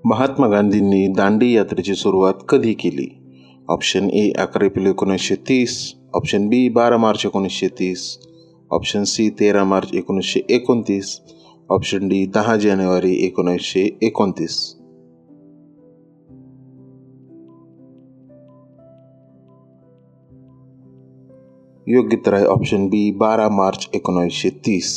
महात्मा गांधींनी दांडी यात्रेची सुरुवात कधी केली? ऑप्शन ए 11 एप्रिल 1930, ऑप्शन बी 12 मार्च 1930, ऑप्शन सी 13 मार्च 1929, ऑप्शन डी 10 जानेवारी 1929. योग्य उत्तर आहे ऑप्शन बी 12 मार्च 1930.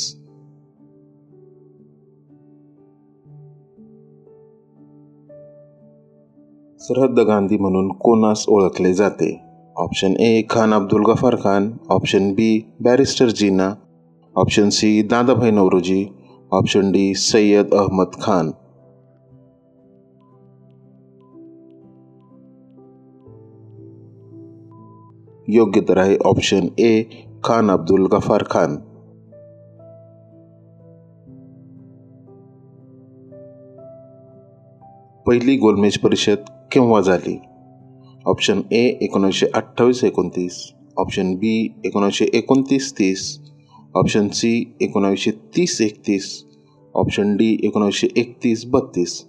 सरहद्द गांधी म्हणून कोणास ओळखले जाते? Option A Khan Abdul Ghaffar Khan, option B barrister Jinnah, option C Dadabhai Naoroji, option D Syed Ahmad Khan. योग्य उत्तर आहे ऑप्शन ए खान अब्दुल गफार खान. पहिली गोलमेज परिषद केव्हा झाली? Option A 1928-29, option B 1929-30, option C 1930-31, option D 1931-32.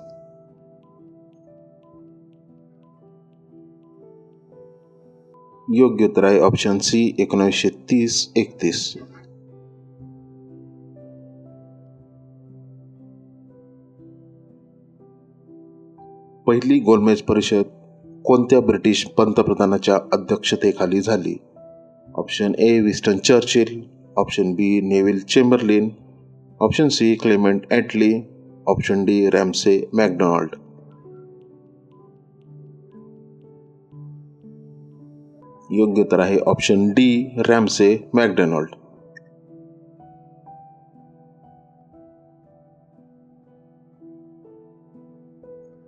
योग्य उत्तर आहे ऑप्शन सी 1930-31. पहिली गोलमेज परिषद कोणत्या ब्रिटिश पंतप्रधानाच्या अध्यक्षतेखाली झाली? Option A Winston Churchill, option B Neville Chamberlain, option C Clement Attlee, option D Ramsay MacDonald. योग्य उत्तर आहे ऑप्शन डी रॅम्से मॅकडोनाल्ड.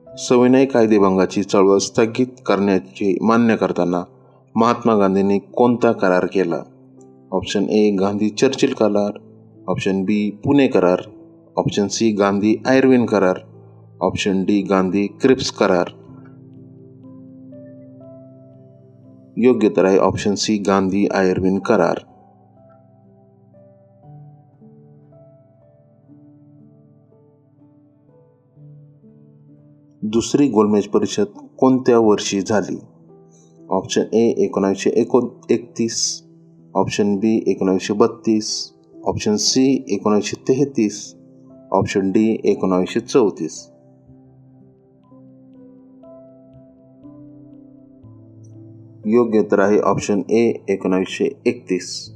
सविनय कायदेभंगाची चळवळ स्थगित करण्याची मान्य करताना महात्मा गांधींनी कोणता करार केला? ऑप्शन ए गांधी चर्चिल करार, ऑप्शन बी पुणे करार, ऑप्शन सी गांधी आयर्विन करार, ऑप्शन डी गांधी क्रिप्स करार. योग्य उत्तर आहे ऑप्शन सी गांधी आयर्विन करार. दुसरी गोलमेज परिषद कोणत्या वर्षी झाली? Option A 1931, option B 1932, option C 1933, option D 1934. योग्य उत्तर आहे ऑप्शन ए 1931.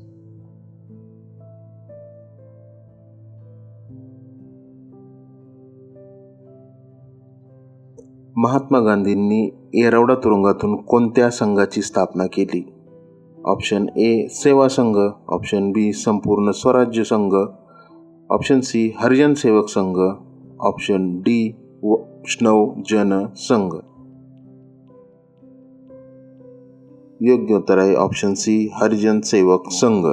महात्मा गांधींनी येरवडा तुरुंगातून कोणत्या संघाची स्थापना केली? ऑप्शन ए सेवा संघ, ऑप्शन बी संपूर्ण स्वराज्य संघ, option C Harijan Sevak Sangh, option D वैष्णव जन संघ. योग्य उत्तर आहे ऑप्शन सी हरिजन सेवक संघ.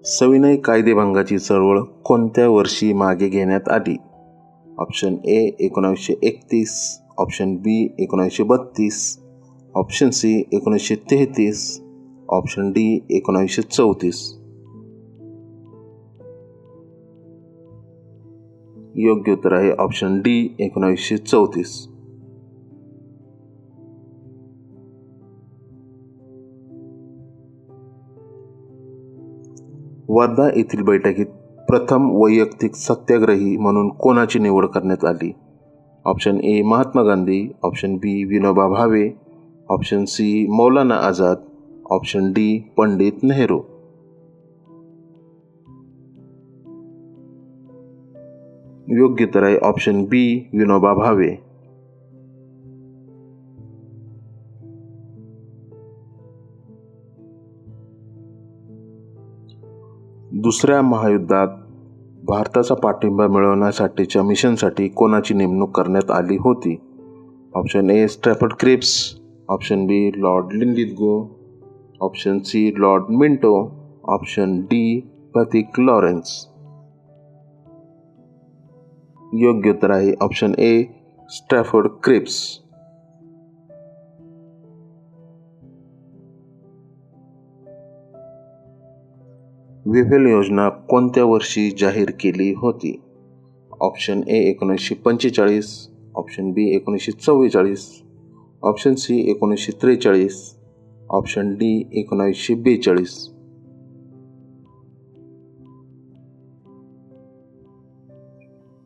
सविनय कायदेभंगाची चळवळ कोणत्या वर्षी मागे घेण्यात आली? Option A 1931, option B 1932, option C 1933, option D 1934. योग्य उत्तर आहे ऑप्शन डी 1934. वर्धा येथील बैठकीत प्रथम वैयक्तिक सत्याग्रही म्हणून कोणाची निवड करण्यात आली? Option A Mahatma Gandhi, option B Vinoba Bhave, option C Maulana Azad, option D Pandit Nehru. योग्य उत्तर आहे ऑप्शन बी विनोबा भावे. दुसऱ्या महायुद्धात भारताचा पाठिंबा मिळवण्यासाठीच्या मिशनसाठी कोणाची नेमणूक करण्यात आली होती? Option A Stafford Cripps, option B Lord Linlithgow, option C Lord Minto, option D Pethick Lawrence. योग्य उत्तर आहे ऑप्शन ए स्ट्रॅफर्ड क्रिप्स. विफल योजना कोणत्या वर्षी जाहीर केली होती? Option A 1945, option B 1944, option C 1943, option D 1942.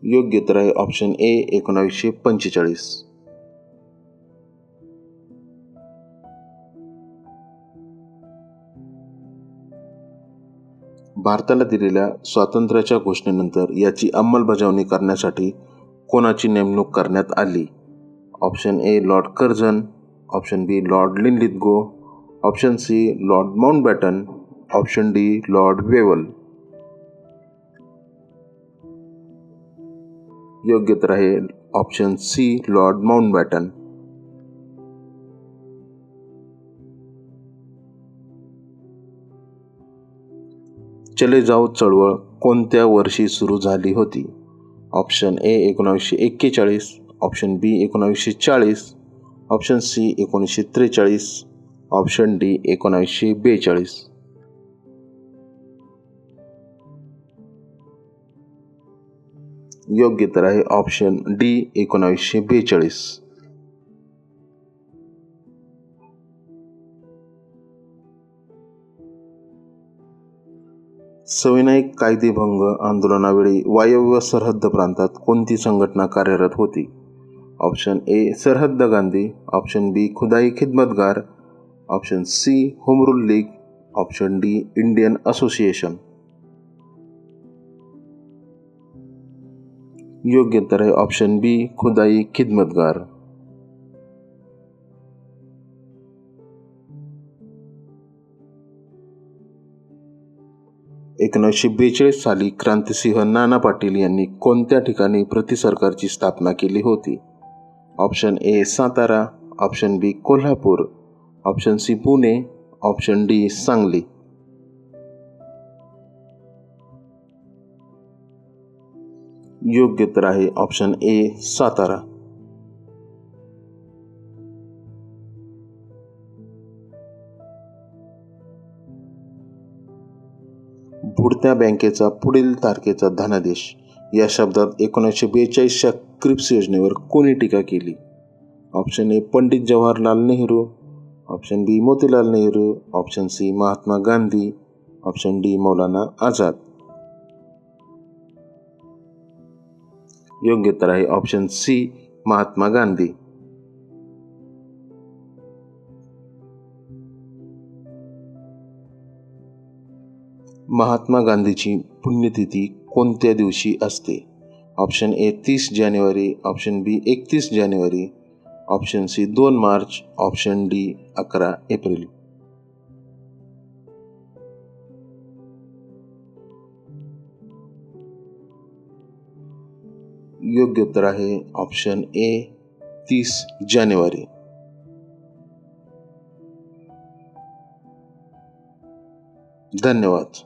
योग्य उत्तर आहे ऑप्शन ए 1945. भारताला दिलेल्या स्वातंत्र्याच्या घोषणेनंतर याची अंमलबजावणी करण्यासाठी कोणाची नेमणूक करण्यात आली? Option A Lord Curzon, option B Lord Linlithgow, option C Lord Mountbatten, option D Lord Wavell. योग्य उत्तर आहे ऑप्शन सी लॉर्ड माउंटबॅटन. चले जाव चळवळ कोणत्या वर्षी सुरू झाली होती? Option A 1941, option B 1940, option C 1943, option D 1942. योग्य उत्तर आहे ऑप्शन डी 1942. सविनय कायदेभंग आंदोलनावेळी वायव्य सरहद्द प्रांतात कोणती संघटना कार्यरत होती? Option A Sarhad Gandhi, option B Khudai Khidmatgar, option C home rule league, option D Indian association. योग्य उत्तर आहे ऑप्शन बी खुदाई खिदमतगार. 1942 साली क्रांतिसिंह नाना पाटील यांनी कोणत्या ठिकाणी प्रतिसरकारची स्थापना केली होती? Option A Satara, option B Kolhapur, option C Pune, option D Sangli. योग्य उत्तर आहे ऑप्शन ए सातारा. बुडत्या बँकेचा पुढील तारखेचा धनादेश या शब्दात 1942च्या क्रिप्स योजनेवर कोणी टीका केली? Option A Pandit Jawaharlal Nehru, option B Motilal Nehru, option C Mahatma Gandhi, option D Maulana Azad. योग्य उत्तर आहे ऑप्शन सी महात्मा गांधी. महात्मा गांधीची पुण्यतिथी कोणत्या दिवशी असते? ऑप्शन ए 30 जानेवारी, ऑप्शन बी 31 जानेवारी, ऑप्शन सी 2 मार्च, ऑप्शन डी 11 एप्रिल. योग्य उत्तर आहे ऑप्शन ए 30 जानेवारी. धन्यवाद.